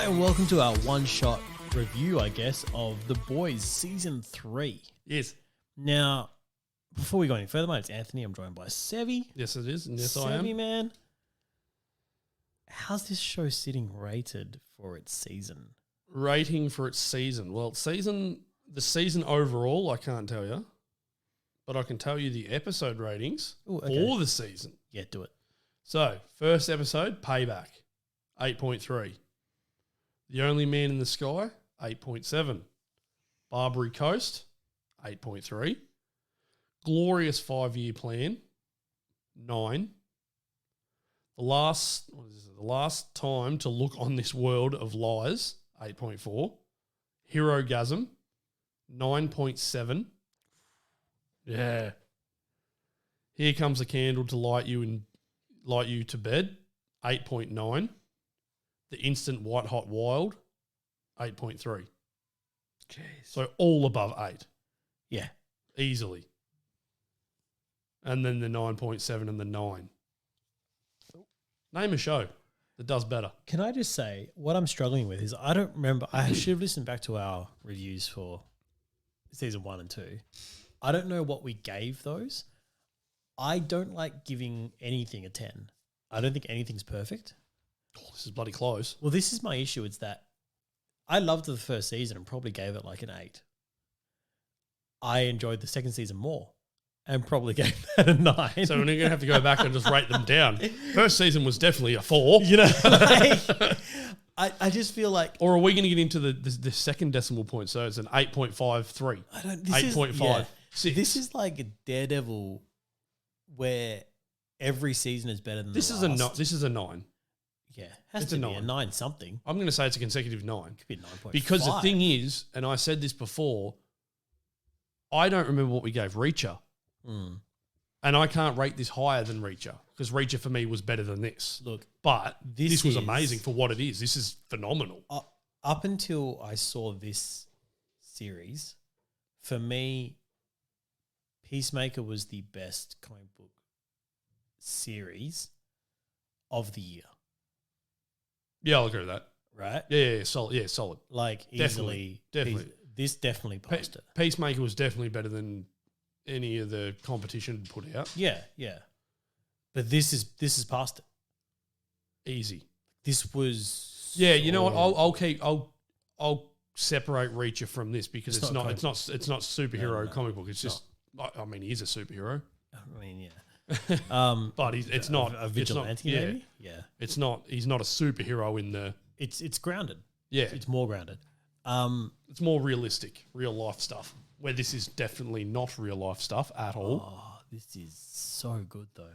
and welcome to our one-shot review, I guess, of The Boys Season 3. Yes. Now, before we go any further, my name's Anthony. I'm joined by Seve. Yes, it is. And yes, Seve, I am. man, how's this show sitting rated for its season? Rating for its season. Well, the season overall, I can't tell you. But I can tell you the episode ratings for the season. Yeah, do it. So, first episode, Payback, 8.3. The Only Man in the Sky, 8.7. Barbary Coast, 8.3. Glorious 5-Year Plan, 9. The last time to look on this world of lies, 8.4. Herogasm, 9.7. Yeah. Here Comes a Candle to light you to bed, 8.9. The Instant White Hot Wild, 8.3. Jeez. So all above 8. Yeah. Easily. And then the 9.7 and the 9. Name a show that does better. Can I just say, what I'm struggling with is I don't remember. I should have listened back to our reviews for season 1 and 2. I don't know what we gave those. I don't like giving anything a 10. I don't think anything's perfect. Oh, this is bloody close. Well, this is my issue. It's that I loved the first season and probably gave it like an 8. I enjoyed the second season more and probably gave that a 9. So we're going to have to go back and just rate them down. First season was definitely a 4. You know, like, I just feel like... Or are we going to get into the second decimal point? So it's an 8.53. I don't... 8.5. This is like a Daredevil where every season is better than this the is last. This is a 9. Yeah. Has It's to a be 9. a 9 something. I'm going to say it's a consecutive 9. Could be a 9.5. Because the thing is, and I said this before, I don't remember what we gave Reacher. Mm. And I can't rate this higher than Reacher because Reacher for me was better than this. Look, but this was is- amazing for what it is. This is phenomenal. Up until I saw this series, for me, Peacemaker was the best comic book series of the year. Yeah, I'll agree with that. Right? Yeah, solid. Yeah, solid. Like Definitely, easily. definitely. This definitely passed it. Peacemaker was definitely better than any of the competition put out. Yeah, yeah. But this is past it. Easy. This was Yeah, you know what? I'll separate Reacher from this because it's not superhero No. comic book. It's just I mean he is a superhero. I mean, yeah. But it's not a vigilante, yeah, maybe? Yeah. It's not he's not a superhero in the It's grounded. yeah. It's more grounded. It's more realistic, real life stuff. Where this is definitely not real life stuff at all. Oh, this is so good though.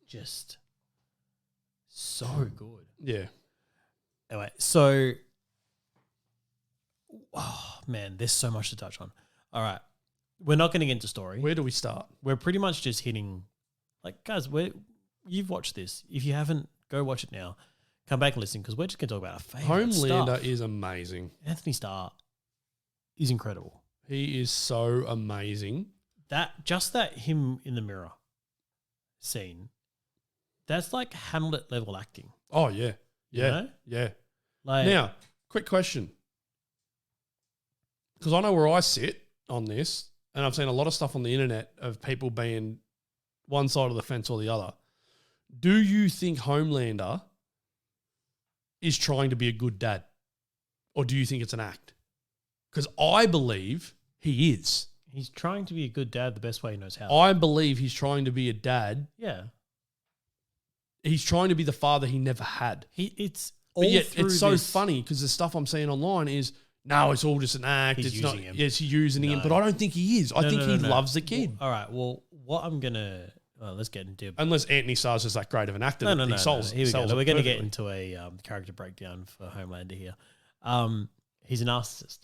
Just so good. Yeah. Anyway, so oh man, there's so much to touch on. All right. We're not going to get into story. Where do we start? We're pretty much just hitting like guys, you've watched this. If you haven't, go watch it now. Come back and listen because we're just going to talk about our favorite Homelander stuff. is amazing. Anthony Starr is incredible. He is so amazing. That him in the mirror scene, that's like Hamlet level acting. Oh yeah. Yeah. You know? Yeah. Like Now, quick question. Because I know where I sit on this, and I've seen a lot of stuff on the internet of people being one side of the fence or the other. Do you think Homelander is trying to be a good dad? Or do you think it's an act? Because I believe he is. he's trying to be a good dad the best way he knows how. I believe he's trying to be a dad. Yeah. He's trying to be the father he never had. It's But all yet through it's so this- funny because the stuff I'm seeing online is, no, it's all just an act. He's it's using not. him. Yes, he's using him, No. but I don't think he is. I think he No. loves the kid. Well, all right. Well, what I'm gonna let's get into. Unless Anthony Starr's just that great of an actor. No. He Here we sells go. it We're going to get perfectly. into a character breakdown for Homelander here. He's a narcissist.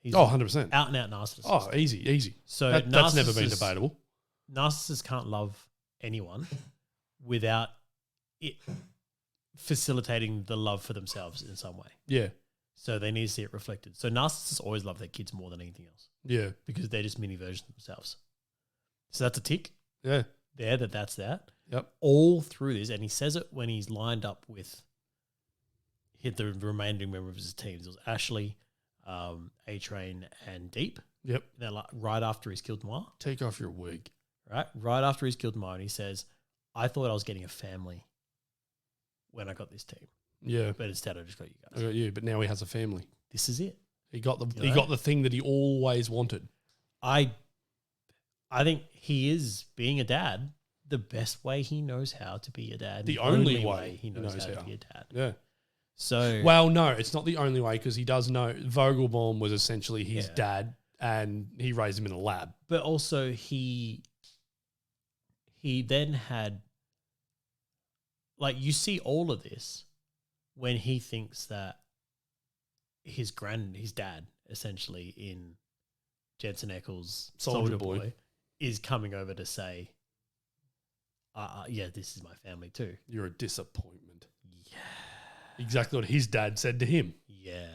He's 100%. out and out narcissist. Oh, easy. So That's never been narcissists- debatable. Narcissists can't love anyone without it facilitating the love for themselves in some way. Yeah. So they need to see it reflected. So narcissists always love their kids more than anything else Yeah. because they're just mini versions of themselves. So that's a tick Yeah. there that's that. Yep. All through this, and he says it when he's lined up with hit the remaining members of his teams. It was Ashley, A-Train, and Deep. Yep. They're like right after he's killed Noir. Take off your wig. Right after he's killed Noir, and he says, I thought I was getting a family when I got this team. Yeah. But instead I just got you I guys. got you, but now he has a family. This is it. He got the You know? thing that he always wanted. I think he is being a dad the best way he knows how to be a dad. The only way he knows how to be a dad. Yeah. So Well, no, it's not the only way because he does know Vogelbaum was essentially his Yeah. dad and he raised him in a lab. but also he then had, like, you see all of this when he thinks that his dad, essentially in Jensen Ackles' Soldier Soldier Boy. Boy, is coming over to say, yeah, this is my family too. You're a disappointment. Yeah. Exactly what his dad said to him. Yeah.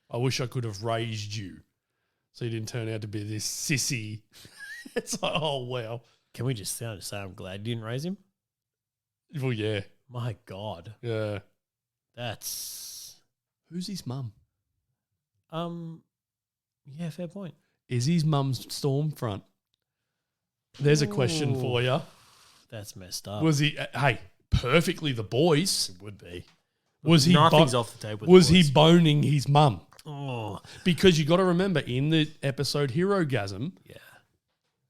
I wish I could have raised you so you didn't turn out to be this sissy. It's like, oh, wow. Can we just say I'm glad you didn't raise him? Well, yeah. My God. Yeah. That's, Who's his mum? yeah, fair point. Is his mum's Stormfront? There's a question Ooh. for you. That's messed up. Was he, perfectly the boys. It would be. Was he, Nothing's off the table. was he boning his mum? Oh, Because you got to remember in the episode Herogasm, yeah.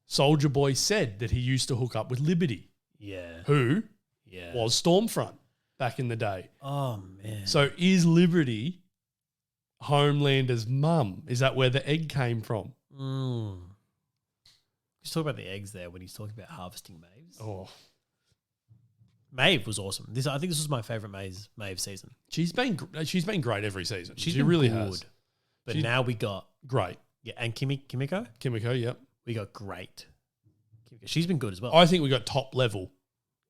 Soldier Boy said that he used to hook up with Liberty, Yeah. who Yeah. was Stormfront back in the day. Oh, man. So is Liberty Homelander's mum? Is that where the egg came from? He's talking about the eggs there when he's talking about harvesting Maves. Oh, Maeve was awesome. I think this was my favorite Maeve season. she's been great every season. She She really has. But She's- now we got, Great. yeah, and Kimiko, Kimiko, yep. we got great. Kimiko. She's been good as well. I think we got top level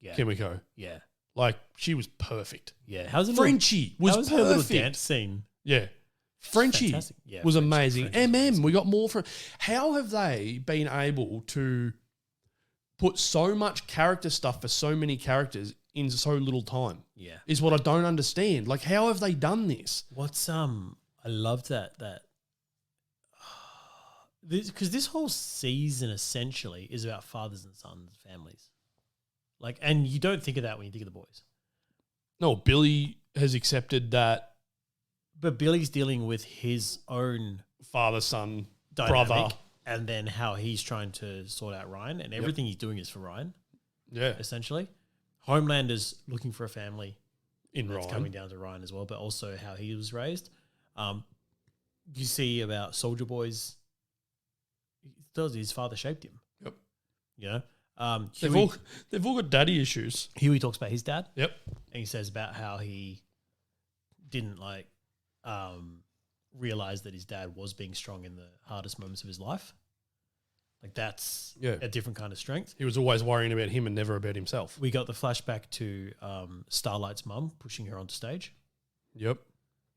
yeah. Kimiko. Yeah. Like, she was perfect. Yeah. How's it? Frenchie was How was her little perfect. dance scene? Yeah. Frenchie Fantastic. Yeah, was Frenchie- amazing. Frenchie was MM, amazing. we got more from. How have they been able to put so much character stuff for so many characters in so little time? Yeah. Is what I don't understand. Like, how have they done this? What's I love that because this whole season essentially is about fathers and sons, families. Like, and you don't think of that when you think of the boys. No, Billy has accepted that But Billy's dealing with his own father, son, dynamic, brother. and then how he's trying to sort out Ryan, and everything he's doing is for Ryan, Yeah, essentially. Homelander's looking for a family. in That's Ryan. coming down to Ryan as well, but also how he was raised. You see about Soldier Boy's, his father shaped him. Yep. You know? They've all got daddy issues. Huey talks about his dad, Yep. and he says about how he didn't realize that his dad was being strong in the hardest moments of his life. Like, that's Yeah. a different kind of strength. He was always worrying about him and never about himself. We got the flashback to Starlight's mum pushing her onto stage. Yep.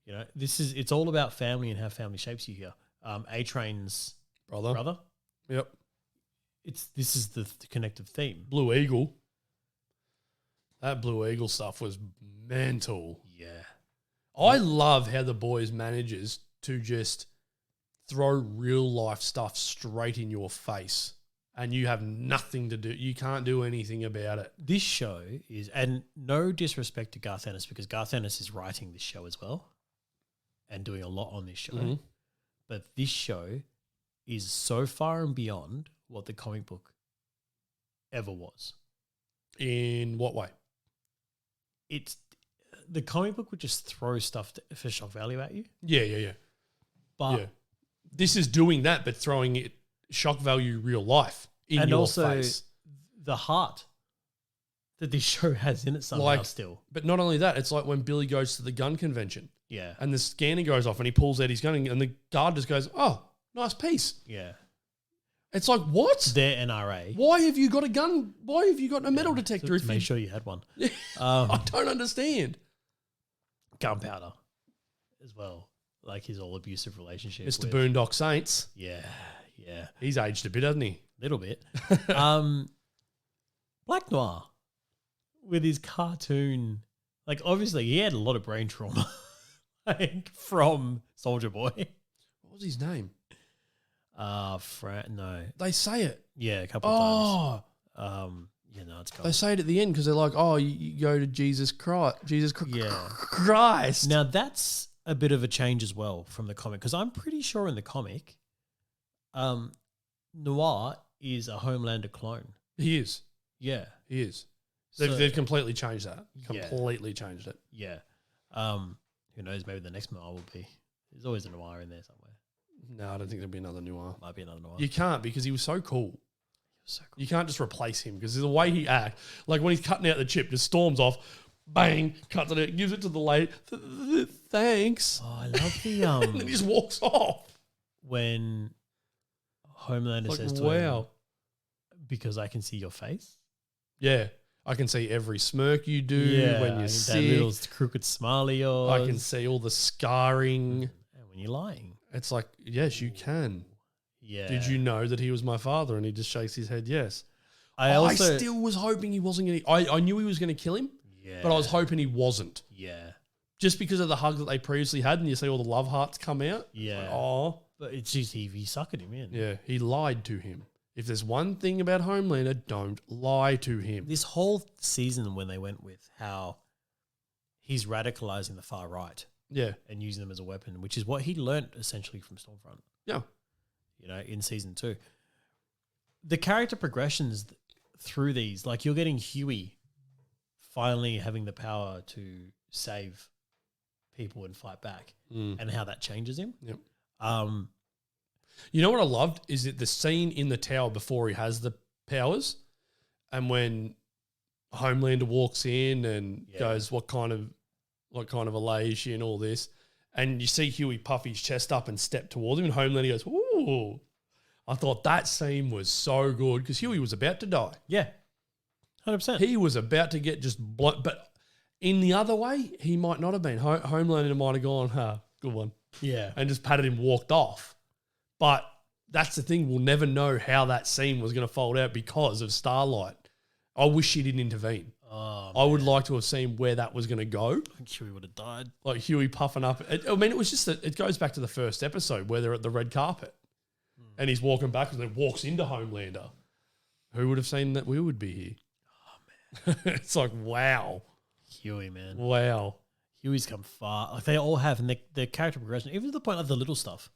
You know, it's all about family and how family shapes you here. A-Train's brother. Yep. This is the connective theme. Blue Eagle. That Blue Eagle stuff was mental. Yeah. I love how the boys manages to just throw real life stuff straight in your face and you have nothing to do. You can't do anything about it. This show is, and no disrespect to Garth Ennis, because Garth Ennis is writing this show as well and doing a lot on this show. Mhm. But this show is so far and beyond what the comic book ever was. In what way? It's the comic book would just throw stuff for shock value at you. Yeah. But Yeah. This is doing that, but throwing it shock value real life in and your also face. the heart that this show has in it somehow Like- still. But not only that, it's like when Billy goes to the gun convention Yeah. and the scanner goes off and he pulls out his gun and the guard just goes, "Oh, nice piece." Yeah. It's like, what? Their NRA. Why have you got a gun? Why have you got a metal detector? To if make you, sure you had one. I don't understand. Gunpowder as well. Like his all abusive relationship. Mr. with- Boondock Saints, Yeah. he's aged a bit, hasn't he? Little bit. Black Noir with his cartoon. Like, obviously he had a lot of brain trauma. like from Soldier Boy. What was his name? No. They say it. Yeah, a couple of times. Oh, It's gone. they say it at the end because they're like, oh, you go to Jesus Christ. Yeah. Christ. Now, that's a bit of a change as well from the comic, because I'm pretty sure in the comic, Noir is a Homelander clone. He is. Yeah. He is. So- They've completely changed that. Yeah. Completely changed it. Yeah. Who knows? Maybe the next Noir will be. There's always a Noir in there somewhere. No, I don't think there'll be another Noir. Might be another Noir. You can't, because he was so cool. So cool. You can't just replace him because the way he acts, like when he's cutting out the chip, just storms off, bang, cuts it out, gives it to the lady. Thanks. Oh, I love the And then he just walks off. when Homelander Like, says to wow. him, because I can see your face. Yeah. I can see every smirk you do when you're that sick. little crooked smile of yours. I can see all the scarring. And when you're lying. It's like, yes, you can. Yeah. Did you know that he was my father? And he just shakes his head, yes. I still was hoping he wasn't going to. I knew he was going to kill him, Yeah. but I was hoping he wasn't. Yeah. Just because of the hug that they previously had, and you see all the love hearts come out. Yeah. Like, oh. But it's just he suckered him in. Yeah, he lied to him. If there's one thing about Homelander, don't lie to him. This whole season when they went with how he's radicalizing the far right Yeah. and using them as a weapon, which is what he learnt essentially from Stormfront. Yeah. In season 2. The character progressions through these, like you're getting Huey finally having the power to save people and fight back, and how that changes him. Yep. You know what I loved is that the scene in the tower before he has the powers, and when Homelander walks in and goes, what kind of a lay is she and all this, and you see Huey puff his chest up and step towards him, and Homelander goes, ooh. I thought that scene was so good because Huey was about to die. Yeah, 100%. He was about to get just blown, but in the other way, he might not have been. Homelander might have gone, good one. Yeah. And just patted him, walked off. But that's the thing. We'll never know how that scene was going to fold out because of Starlight. I wish she didn't intervene. Oh, I would like to have seen where that was going to go. I think Huey would have died. Like Huey puffing up. It was just that it goes back to the first episode where they're at the red carpet and he's walking back and then walks into Homelander. Who would have seen that we would be here? Oh, man. It's like, wow. Huey, man. Wow. Huey's come far. Like they all have, and their character progression, even to the point of the little stuff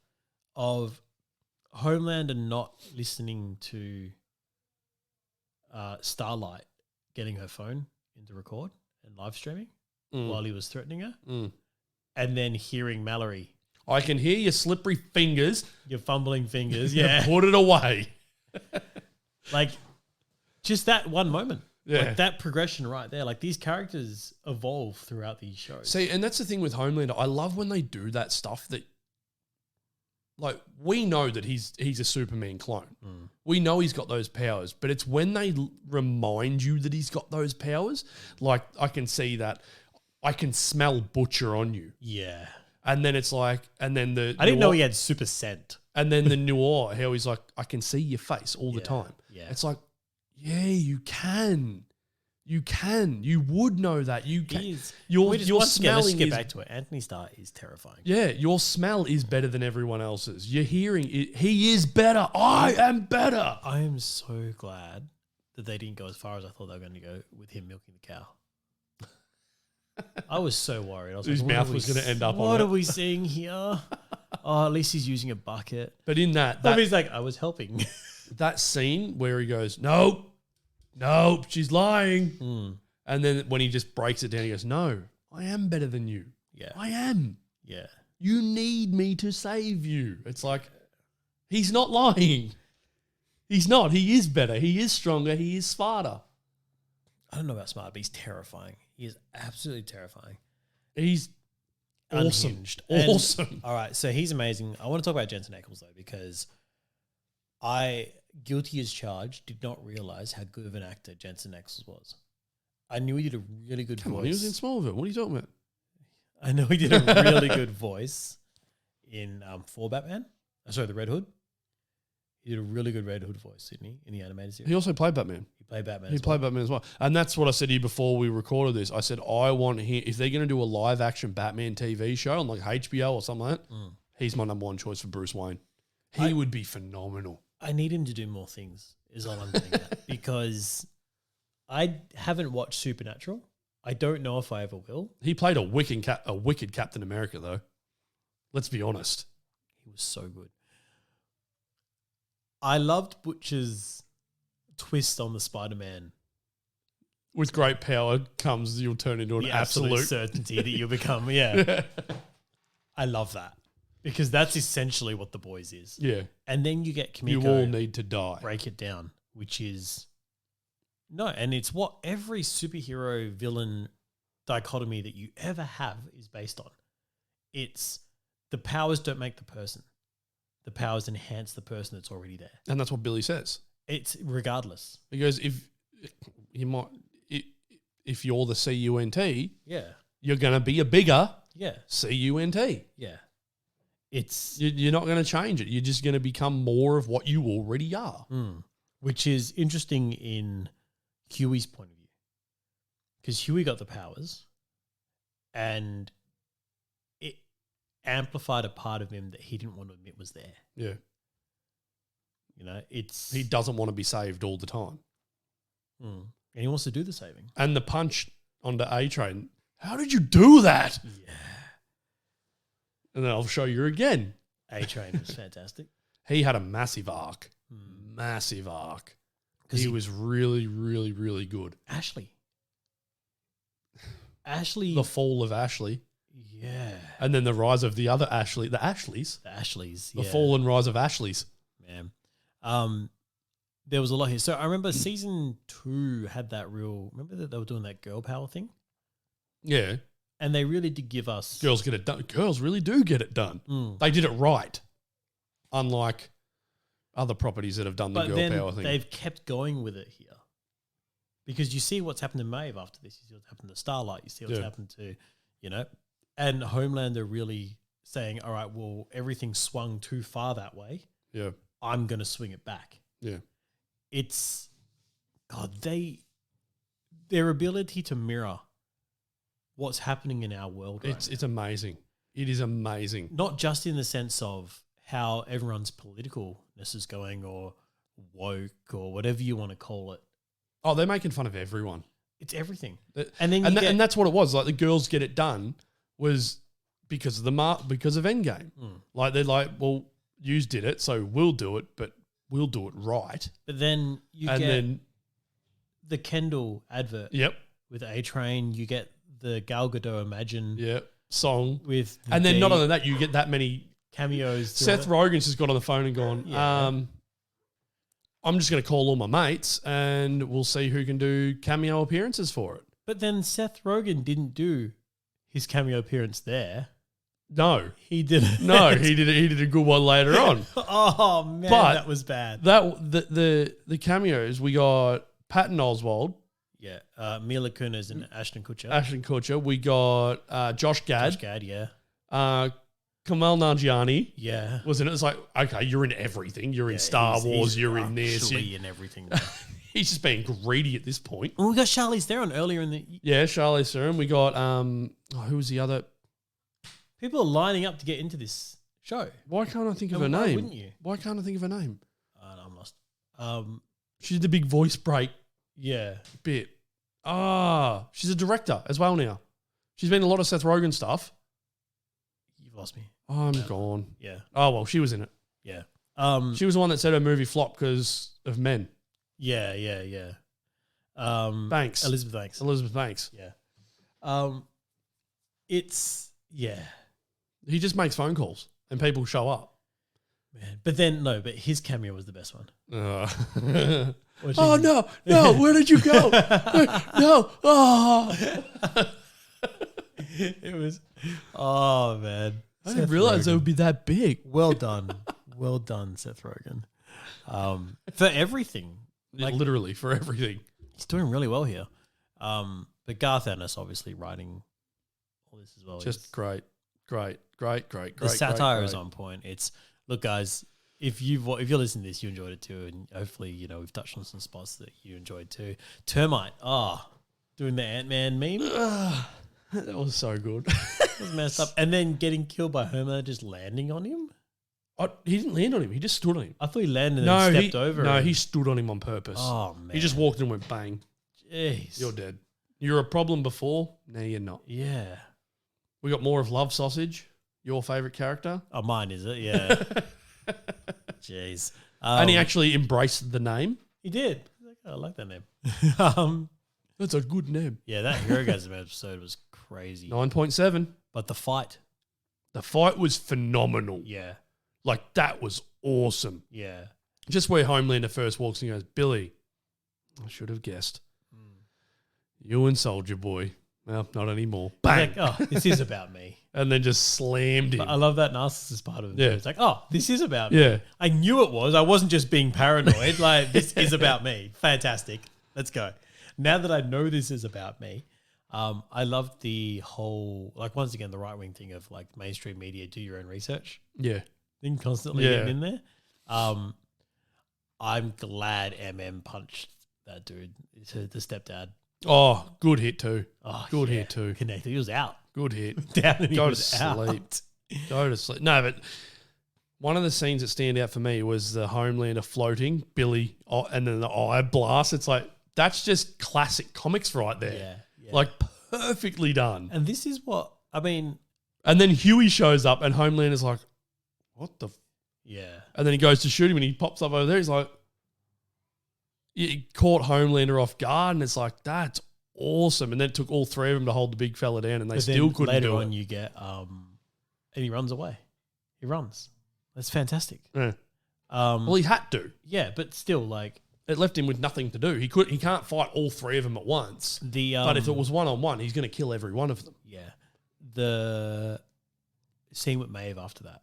of Homelander not listening to Starlight getting her phone in to record and live streaming while he was threatening her. And then hearing Mallory. I can hear your slippery fingers. Your fumbling fingers. Yeah. Put it away. Like, just that one moment. Yeah. Like that progression right there. Like these characters evolve throughout these shows. See, and that's the thing with Homelander. I love when they do that stuff that, like, we know that he's a Superman clone. We know he's got those powers, but it's when they remind you that he's got those powers. Like, I can see that. I can smell Butcher on you. Yeah. And then it's like, and then I didn't know he had super scent. And then the Noir, how he's like, I can see your face all the time. Yeah. It's like, yeah, you can. You can. You would know that. You can. Your smelling let's get is, back to it. Anthony Starr is terrifying. yeah, your smell is better than everyone else's. You're hearing it. He is better. I am better. I am so glad that they didn't go as far as I thought they were going to go with him milking the cow. I was so worried. I was His like, mouth was going to end up on What it. are we seeing here? Oh, at least he's using a bucket. But in that He's like, I was helping. that scene where he goes, nope, she's lying. And then when he just breaks it down, he goes, no, I am better than you. Yeah. I am. Yeah. You need me to save you. It's like, he's not lying. He's not. He is better. He is stronger. He is smarter. I don't know about smart, but he's terrifying. He is absolutely terrifying. He's awesome. Unhinged. Awesome. All right, so he's amazing. I want to talk about Jensen Ackles, though, because I, guilty as charged, did not realize how good of an actor Jensen Ackles was. I knew he did a really good voice. He was in Smallville. What are you talking about? I know he did a really good voice in for Batman. Sorry, the Red Hood. He did a really good Red Hood voice, didn't he, in the animated series? He also played Batman. He played Batman. He played Batman as well. And that's what I said to you before we recorded this. I said, I want him, if they're going to do a live action Batman TV show on like HBO or something like that, he's my number one choice for Bruce Wayne. He would be phenomenal. I need him to do more things, is all I'm getting at. Because I haven't watched Supernatural. I don't know if I ever will. He played a wicked Captain America, though. Let's be honest. He was so good. I loved Butcher's twist on the Spider-Man. With great power comes you'll turn into an The absolute certainty that you'll become. Yeah. I love that. Because that's essentially what The Boys is. Yeah. And then you get Kimiko. You all need to die. Break it down, which is... No, and it's what every superhero villain dichotomy that you ever have is based on. It's the powers don't make the person. The powers enhance the person that's already there. And that's what Billy says. It's regardless. He goes, if you're the CUNT, Yeah. you're going to be a bigger Yeah. CUNT. Yeah. It's... You're not going to change it. You're just going to become more of what you already are. Which is interesting in Huey's point of view. Because Huey got the powers and it amplified a part of him that he didn't want to admit was there. Yeah. You know, it's... He doesn't want to be saved all the time. And he wants to do the saving. And the punch onto A-Train, how did you do that? Yeah. And then I'll show you again. A-Train was fantastic. He had a massive arc. Massive arc. He was really, really, really good. Ashley. The fall of Ashley. Yeah. And then the rise of the other Ashley. The Ashleys. The Ashleys. The fall and rise of Ashleys. Man. There was a lot here. So I remember season 2 had that real... Remember that they were doing that girl power thing? Yeah. And they really did give us... Girls get it done. Girls really do get it done. They did it right. Unlike other properties that have done the girl power thing. They've kept going with it here. Because you see what's happened to Maeve after this. You see what's happened to Starlight. You see what's happened to, and Homelander really saying, all right, well, everything swung too far that way. Yeah. I'm going to swing it back. Yeah. It's, God, their ability to mirror what's happening in our world right now. It's amazing. It is amazing. Not just in the sense of how everyone's politicalness is going or woke or whatever you want to call it. Oh, they're making fun of everyone. It's everything. And that's what it was. Like the girls get it done was because of because of Endgame. Like they're like, well, you did it, so we'll do it, but we'll do it right. But then you get the Kendall advert. Yep. With A-Train, you get the Gal Gadot Imagine song with, and then not only that, you get that many cameos. Seth Rogen's just got on the phone and gone, I'm just going to call all my mates and we'll see who can do cameo appearances for it. But then Seth Rogen didn't do his cameo appearance there. No. He didn't. No, he did a good one later on. Oh, man, but that was bad. The cameos, we got Patton Oswalt. Yeah, Mila Kunis and Ashton Kutcher. Ashton Kutcher. We got Josh Gad. Josh Gad, yeah. Kamal Nanjiani. Yeah. Wasn't it? It's like, okay, you're in everything. You're in Star Wars. You're in this. You're in everything. He's just being greedy at this point. Well, we got Charlize Theron earlier in the... Yeah, Charlize Theron. We got, who was the other? People are lining up to get into this show. Why can't I think of her why name? Wouldn't you? Why can't I think of her name? No, I'm lost. She did the big voice break yeah. bit. She's a director as well now. She's been in a lot of Seth Rogen stuff. You've lost me. I'm gone. Yeah. Oh, well, she was in it. Yeah. She was the one that said her movie flopped because of men. Yeah. Banks. Elizabeth Banks. Yeah. It's, yeah. He just makes phone calls and people show up. Man. But his cameo was the best one. Oh, no, where did you go? No, It was, oh, man. I didn't realize it would be that big. Well done. Well done, Seth Rogen. For everything. Like, literally, for everything. He's doing really well here. But Garth Ennis obviously writing all this as well. Just great. The satire is on point. It's, look, guys, if you're listening to this, you enjoyed it too, and hopefully, we've touched on some spots that you enjoyed too. Termite, doing the Ant-Man meme. That was so good. It was messed up. And then getting killed by Homer just landing on him. He didn't land on him. He just stood on him. I thought he landed and stepped over him. He stood on him on purpose. Oh, man. He just walked in and went bang. Jeez. You're dead. You're a problem before. Now you're not. Yeah. We got more of Love Sausage, your favourite character. Oh, mine, is it? Yeah. Jeez. And he actually embraced the name. He did. I like that name. That's a good name. Yeah, that Herogasm episode was crazy. 9.7. But the fight. The fight was phenomenal. Yeah. Like, that was awesome. Yeah. Just where Homelander first walks in and goes, Billy, I should have guessed. You and Soldier Boy. Well, not anymore. Bang. Like, this is about me. And then just slammed him. But I love that narcissist part of it. Yeah. It's like, this is about me. Yeah. I knew it was. I wasn't just being paranoid. Like, this is about me. Fantastic. Let's go. Now that I know this is about me, I love the whole, like, once again, the right-wing thing of, like, mainstream media, do your own research. Yeah. Thing constantly getting in there. I'm glad MM punched that dude, the stepdad. Oh, good hit too. Oh, good hit too. Connected. He was out. Good hit. Down and he Go was to sleep. out. Go to sleep. No, but one of the scenes that stand out for me was the Homelander floating, Billy, and then the eye blast. It's like, that's just classic comics right there. Yeah. Like, perfectly done. And this is what, I mean. And then Huey shows up and Homelander's like, what the? Yeah. And then he goes to shoot him and he pops up over there. He's like, he caught Homelander off guard and it's like, that's awesome. And then it took all three of them to hold the big fella down and they still couldn't later do on it. you get, and he runs away. He runs. That's fantastic. Yeah. Well, he had to. Yeah, but still, like, it left him with nothing to do. He can't fight all three of them at once. But if it was one-on-one, he's going to kill every one of them. Yeah. The scene with Maeve after that.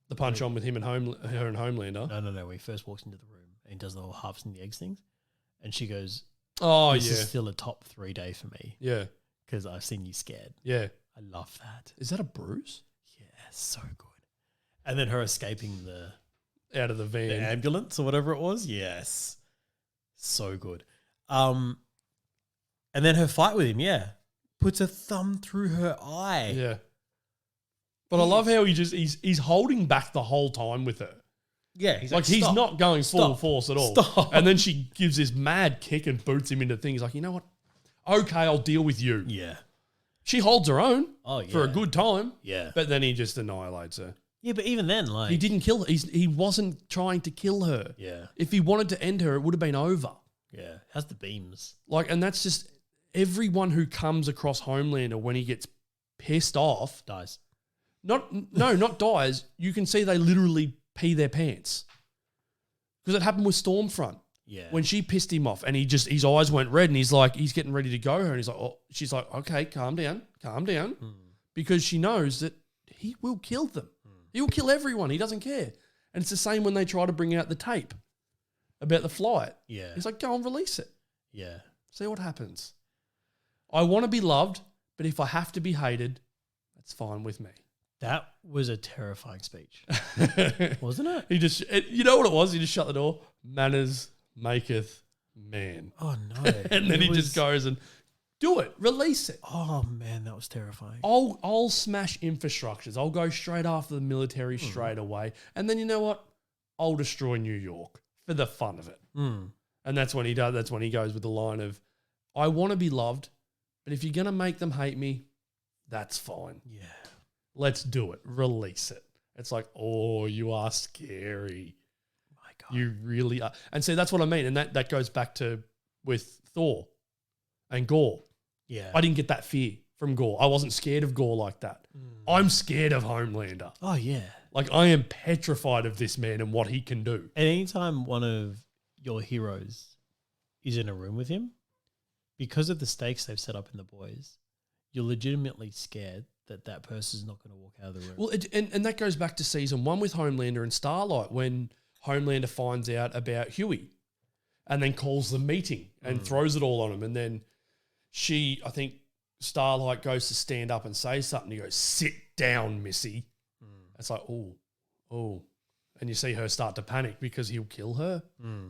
The punch on with him and her and Homelander. No. When he first walks into the room and he does the whole harvesting the eggs things. And she goes, this is still a top 3 day for me. Yeah. Because I've seen you scared. Yeah. I love that. Is that a bruise? Yeah, so good. And then her escaping out of the van. The ambulance or whatever it was. Yes. So good. And then her fight with him, puts a thumb through her eye. Yeah. But I love how he's holding back the whole time with her. Yeah. He's not going full force at all. Stop. And then she gives this mad kick and boots him into things. Like, you know what? Okay, I'll deal with you. Yeah. She holds her own for a good time. Yeah. But then he just annihilates her. Yeah, but even then, like... He didn't kill her. He wasn't trying to kill her. Yeah. If he wanted to end her, it would have been over. Yeah. How's the beams? Like, and that's just... Everyone who comes across Homelander when he gets pissed off... Dies. Not dies. You can see they literally pee their pants. Because it happened with Stormfront. Yeah. When she pissed him off and his eyes went red and he's getting ready to go her and he's like, she's like, okay, calm down. Because she knows that he will kill them. He will kill everyone. He doesn't care. And it's the same when they try to bring out the tape about the flight. Yeah. He's like, go and release it. Yeah. See what happens. I want to be loved, but if I have to be hated, that's fine with me. That was a terrifying speech. Wasn't it? You know what it was? He just shut the door. Manners maketh man. Oh, no. And then he just goes and do it. Release it. Oh, man, that was terrifying. I'll smash infrastructures. I'll go straight after the military straight away. And then you know what? I'll destroy New York for the fun of it. And that's when he does. That's when he goes with the line of, I want to be loved, but if you're going to make them hate me, that's fine. Yeah. Let's do it. Release it. It's like, oh, you are scary. My God. You really are. And see, that's what I mean. And that goes back to with Thor and Gore. Yeah. I didn't get that fear from Gore. I wasn't scared of Gore like that. I'm scared of Homelander. Oh, yeah. Like, I am petrified of this man and what he can do. And anytime one of your heroes is in a room with him, because of the stakes they've set up in The Boys, you're legitimately scared that person's not going to walk out of the room. Well, and that goes back to season 1 with Homelander and Starlight when Homelander finds out about Huey and then calls the meeting and throws it all on him. And then I think Starlight goes to stand up and say something. He goes, sit down, Missy. It's like, oh, And you see her start to panic because he'll kill her.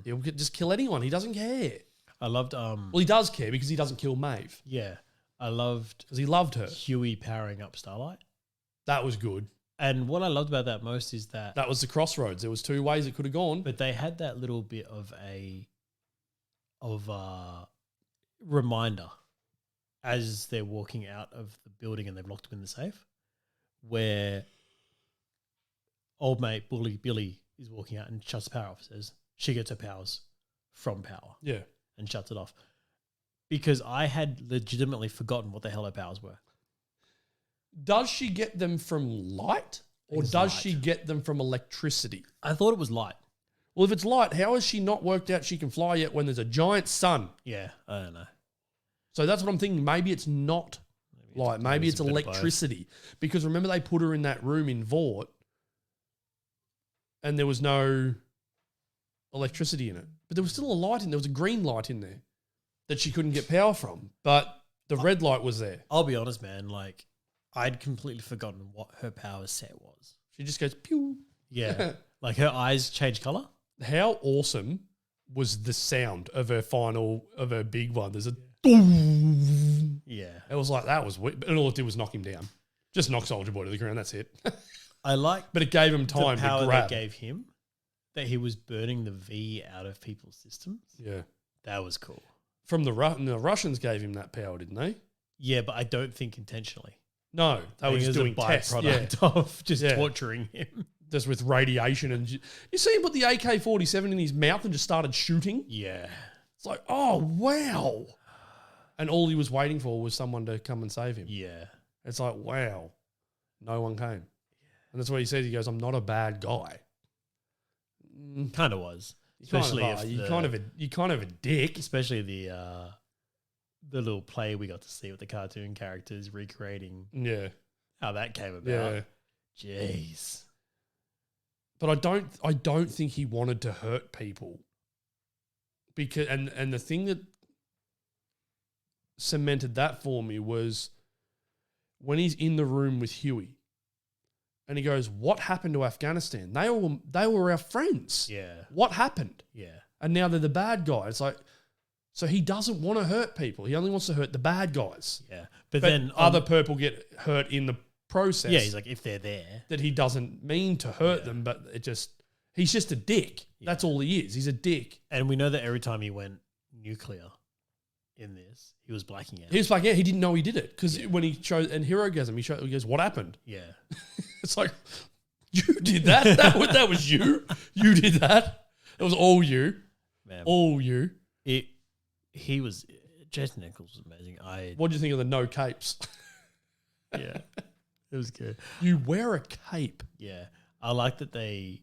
He'll just kill anyone. He doesn't care. I loved Well, he does care because he doesn't kill Maeve. yeah. I loved Because he loved her. Huey powering up Starlight. That was good. And what I loved about that most is that That was the crossroads. There was two ways it could have gone. but they had that little bit of a reminder as they're walking out of the building and they've locked him in the safe, where old mate Bully Billy is walking out and shuts the power off. Says she gets her powers from power Yeah. and shuts it off. Because I had legitimately forgotten what the hell her powers were. Does she get them from light or It's does light. she get them from electricity? I thought it was light. Well, if it's light, how has she not worked out she can fly yet when there's a giant sun? Yeah, I don't know. So that's what I'm thinking. Maybe it's not light. Maybe it's a bit of both. electricity. Because remember they put her in that room in Vought and there was no electricity in it. But there was still a light in there. There was a green light in there that she couldn't get power from. But the red light was there. I'll be honest, man. Like, I'd completely forgotten what her power set was. She just goes, pew. Yeah. Like her eyes change color. How awesome was the sound of her big one? There's a boom. Yeah. It was like, that was weird. And all it did was knock him down. Just knock Soldier Boy to the ground. That's it. I like But it gave him the time power to they grab. gave him, that he was burning the V out of people's systems. Yeah. That was cool. From the Russians gave him that power, didn't they? Yeah, but I don't think intentionally. No, they I were think just it was doing a tests. Yeah. byproduct of just Yeah. torturing him. Just with radiation. And you see him put the AK-47 in his mouth and just started shooting? Yeah. It's like, oh, wow. And all he was waiting for was someone to come and save him. Yeah. It's like, wow. No one came. And that's what he says. He goes, I'm not a bad guy. Kind of was. You kind of Especially are. if You're kind of a dick. especially the little play we got to see with the cartoon characters recreating Yeah. how that came about. Yeah. Jeez. But I don't think he wanted to hurt people. Because and the thing that cemented that for me was when he's in the room with Huey and he goes, "What happened to Afghanistan? They were our friends. Yeah. What happened?" Yeah. And now they're the bad guys. It's like, so he doesn't want to hurt people. He only wants to hurt the bad guys. Yeah. But then other people get hurt in the process. yeah, he's like, if they're there. that he doesn't mean to hurt them, but he's just a dick. Yeah. That's all he is. He's a dick. And we know that every time he went nuclear in this, he was blacking out. He was like, yeah, he didn't know he did it. Because when he chose, and Herogasm, he goes, what happened? Yeah. It's like, you did that? that was you? You did that? It was all you. Man. All you. Jason Nichols was amazing. What do you think of the no capes? Yeah. It was good. You wear a cape. Yeah. I like that they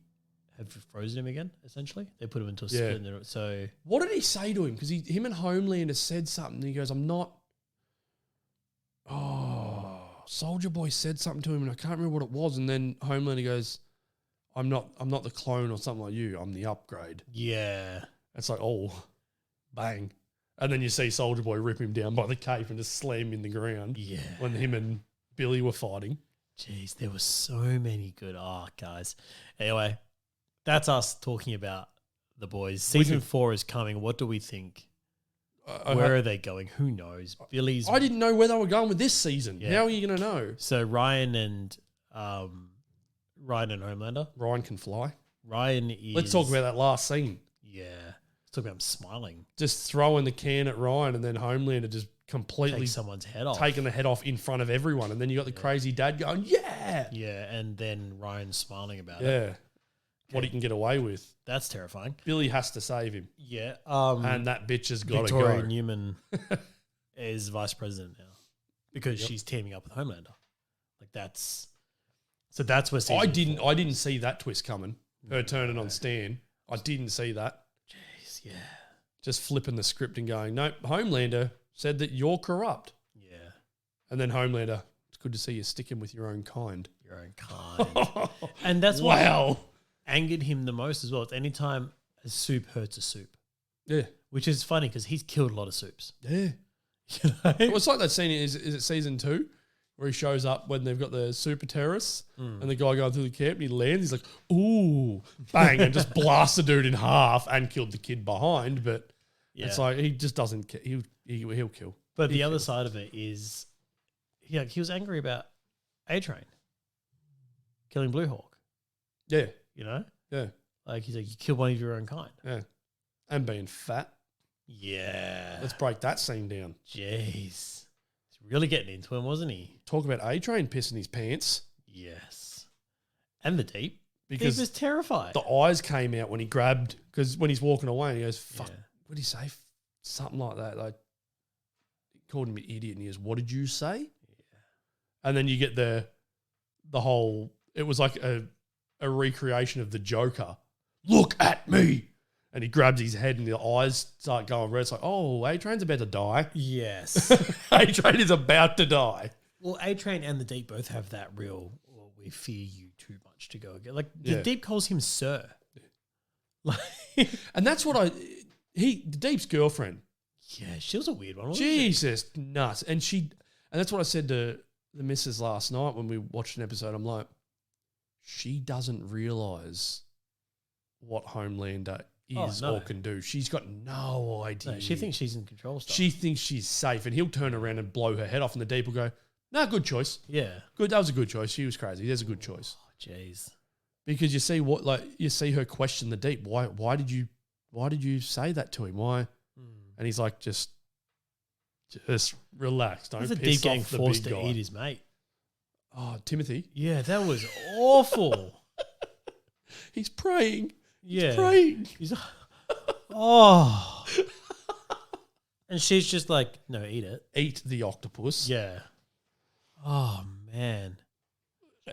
have frozen him again, essentially. They put him into a Yeah. split. And so What did he say to him? Because him and Homelander said something. And he goes, I'm not. Oh, Soldier Boy said something to him, and I can't remember what it was. And then Homelander goes, I'm not the clone or something like you. I'm the upgrade. yeah. It's like, oh, bang. And then you see Soldier Boy rip him down by the cape and just slam him in the ground Yeah. when him and Billy were fighting. Jeez, there were so many good guys. Anyway, that's us talking about the boys. Season 4 is coming. What do we think? Where are they going? Who knows? Billy's. I didn't know where they were going with this season. Yeah. How are you going to know? So Ryan and Homelander. Ryan can fly. Ryan is. Let's talk about that last scene. Yeah. Let's talk about him smiling. Just throwing the can at Ryan and then Homelander just completely Take someone's head off. taking the head off in front of everyone. And then you got the crazy dad going, yeah. Yeah, and then Ryan smiling about it. Yeah. What he can get away with. That's terrifying. Billy has to save him. Yeah. And that bitch has got to Victoria go. Newman is vice president now because she's teaming up with Homelander. Like that's where I season 4 didn't see that twist coming. Her turning on Stan. I didn't see that. Jeez, yeah. Just flipping the script and going, nope, Homelander said that you're corrupt. Yeah. And then Homelander, it's good to see you sticking with your own kind. Your own kind. And that's what Wow. angered him the most as well. It's anytime a soup hurts a soup. Yeah. Which is funny because he's killed a lot of soups. Yeah. You know? Well, it's like that scene, is it season 2? where he shows up when they've got the super terrorists Mm. and the guy going through the camp and he lands. He's like, ooh, bang, and just blasts the dude in half and killed the kid behind. But it's like he just doesn't care. He'll kill. But the other side of it is, he was angry about A-Train killing Blue Hawk. Yeah. You know? Yeah. Like, he's like, you killed one of your own kind. Yeah. And being fat. Yeah. Let's break that scene down. Jeez. He's really getting into him, wasn't he? Talk about A-Train pissing his pants. Yes. And the Deep. Because Deep was terrified. the eyes came out when he grabbed, because when he's walking away and he goes, fuck, Yeah. what did he say? Something like that. Like, he called him an idiot and he goes, what did you say? Yeah. And then you get the whole, it was like a recreation of the Joker. Look at me. And he grabs his head and the eyes start going red. It's like, oh, A-Train's about to die. Yes. A-Train is about to die. Well, A-Train and the Deep both have that real, well, we fear you too much to go again. Like, the Yeah. Deep calls him Sir. Like, And that's what the Deep's girlfriend. yeah, she was a weird one, wasn't Jesus, nuts. And that's what I said to the missus last night when we watched an episode. I'm like, she doesn't realise what Homelander is no. or can do. She's got no idea. No, she thinks she's in control stuff. She thinks she's safe, and he'll turn around and blow her head off, and the Deep will go, "No, good choice. Yeah. Good, that was a good choice. She was crazy. That's a good choice." Oh, jeez. Because you see her question the Deep. Why did you say that to him? Why? And he's like, just relax. Don't The piss Deep getting off the forced big to guy. eat his mate. Oh, Timothy. Yeah, that was awful. He's praying. Yeah. He's praying. He's oh. And she's just like, no, eat it. Eat the octopus. Yeah. Oh, man.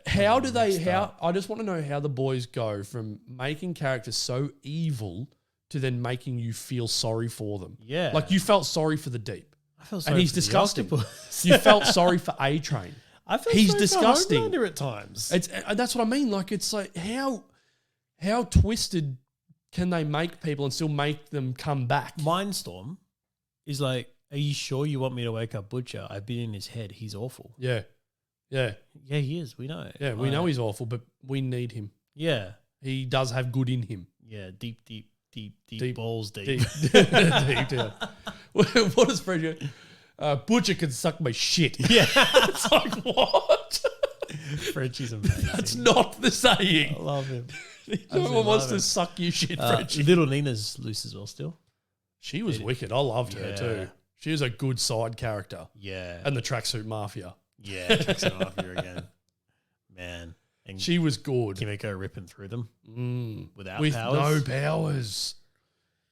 How do they, messed up. I just want to know how the boys go from making characters so evil to then making you feel sorry for them. Yeah. Like you felt sorry for the Deep. I feel And he's for the disgusting. octopus. You felt sorry for A-Train. I feel He's sorry disgusting. for Homelander at times. And that's what I mean. Like, it's like, how twisted can they make people and still make them come back? Mindstorm is like, are you sure you want me to wake up Butcher? I've been in his head. He's awful. Yeah. Yeah. Yeah, he is. We know. Yeah. We know he's awful, but we need him. Yeah. He does have good in him. Yeah. Deep Deep. balls deep. Deep down. What does Fred go? Butcher can suck my shit. Yeah. It's like, what? Frenchie's amazing. That's not the saying. I love him. No one wants love to it. suck you shit, Frenchie. Little Nina's loose as well still. She was wicked. I loved her Yeah. too. She was a good side character. Yeah. And the tracksuit mafia. Yeah. Jackson Mafia again. Man. And She was good. Kimiko ripping through them without With powers. no powers.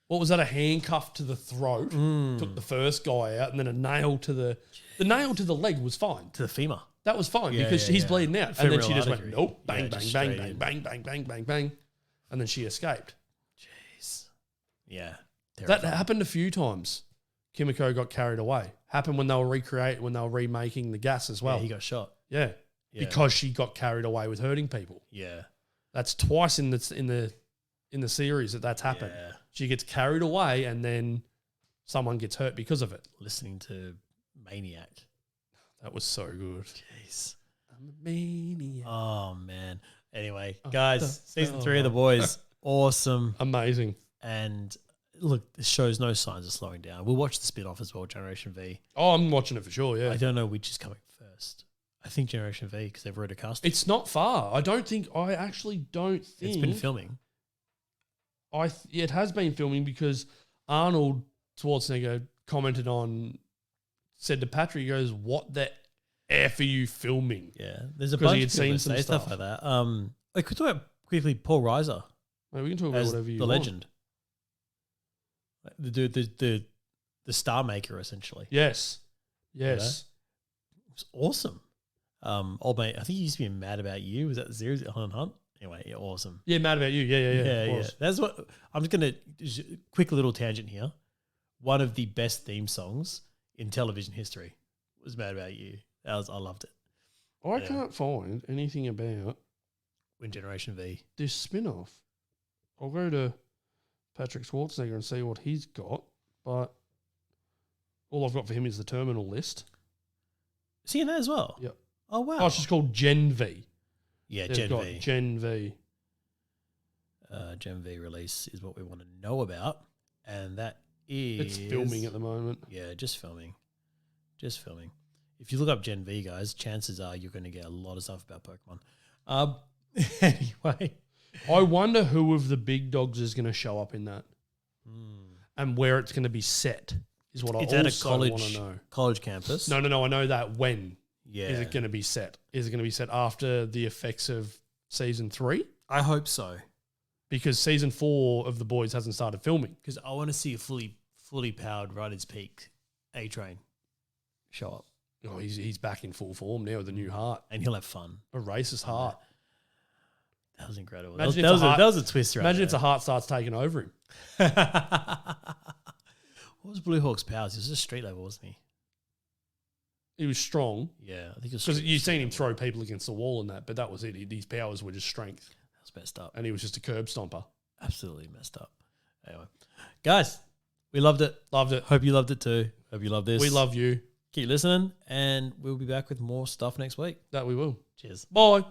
What was that? A handcuff to the throat. Took the first guy out, and then a nail to the nail to the leg was fine. To the femur. That was fine Yeah, because yeah, he's yeah. bleeding out. And then she Femoral just went, artery. nope, Yeah, bang, bang, just bang, straight bang, in. bang, bang, bang, bang, bang. And then she escaped. Jeez. Yeah. That Terrifying. happened a few times. Kimiko got carried away. Happened when they were remaking the gas as well. Yeah, he got shot. Yeah. Yeah. Because she got carried away with hurting people. Yeah. That's twice in the series that's happened. Yeah. She gets carried away and then someone gets hurt because of it. Listening to Maniac. That was so good. Jeez. I'm a maniac. Oh, man. Anyway, Oh, guys, season 3 of The Boys, awesome. Amazing. And look, the show's no signs of slowing down. We'll watch the spin-off as well, Generation V. Oh, I'm watching it for sure, yeah. I don't know which is coming first. I think Generation V because they've already cast it. It's not far. I actually don't think... It's been filming. It has been filming because Arnold Schwarzenegger said to Patrick, he goes, what the F are you filming? Yeah. There's a 'Cause he bunch had of people seen that say some stuff like stuff. that. I could talk about quickly Paul Reiser Mate, we can talk about as whatever you the want. legend. The dude, the star maker, essentially. Yes. Yes. It was awesome. Old mate, I think he used to be Mad About You. Was that the series? Hunt? Anyway, yeah, awesome. Yeah, mad about you. Yeah. Yeah. Was. That's what I'm just gonna quick little tangent here. One of the best theme songs in television history was Mad About You. I loved it. I can't find anything about When Generation V. this spin-off. I'll go to Patrick Schwarzenegger and see what he's got, but all I've got for him is the terminal list. Is he in that as well? Yep. Oh, wow. Oh, it's just called Gen V. Yeah, They've Gen got V. Gen V. Gen V release is what we want to know about. And that is... It's filming at the moment. Yeah, just filming. Just filming. If you look up Gen V, guys, chances are you're going to get a lot of stuff about Pokemon. Anyway. I wonder who of the big dogs is going to show up in that and where it's going to be set is what It's I at a also want to know. college campus. No. I know that. When is Yeah. it going to be set? Is it going to be set after the effects of season 3? I hope so. Because season 4 of The Boys hasn't started filming. Because I want to see a fully powered Riders Peak A-Train show up. Oh, he's back in full form now with a new heart. And he'll have fun. A racist heart. That was incredible. Imagine That if was a twist right Imagine there. if the heart starts taking over him. What was Blue Hawk's powers? He was just street level, wasn't he? He was strong. Yeah, I think it was Because you've seen him street level. throw people against the wall and that, but that was it. His powers were just strength. That was messed up. And he was just a curb stomper. Absolutely messed up. Anyway, guys, we loved it. Loved it. Hope you loved it too. Hope you love this. We love you. Keep listening, and we'll be back with more stuff next week. That we will. Cheers. Bye.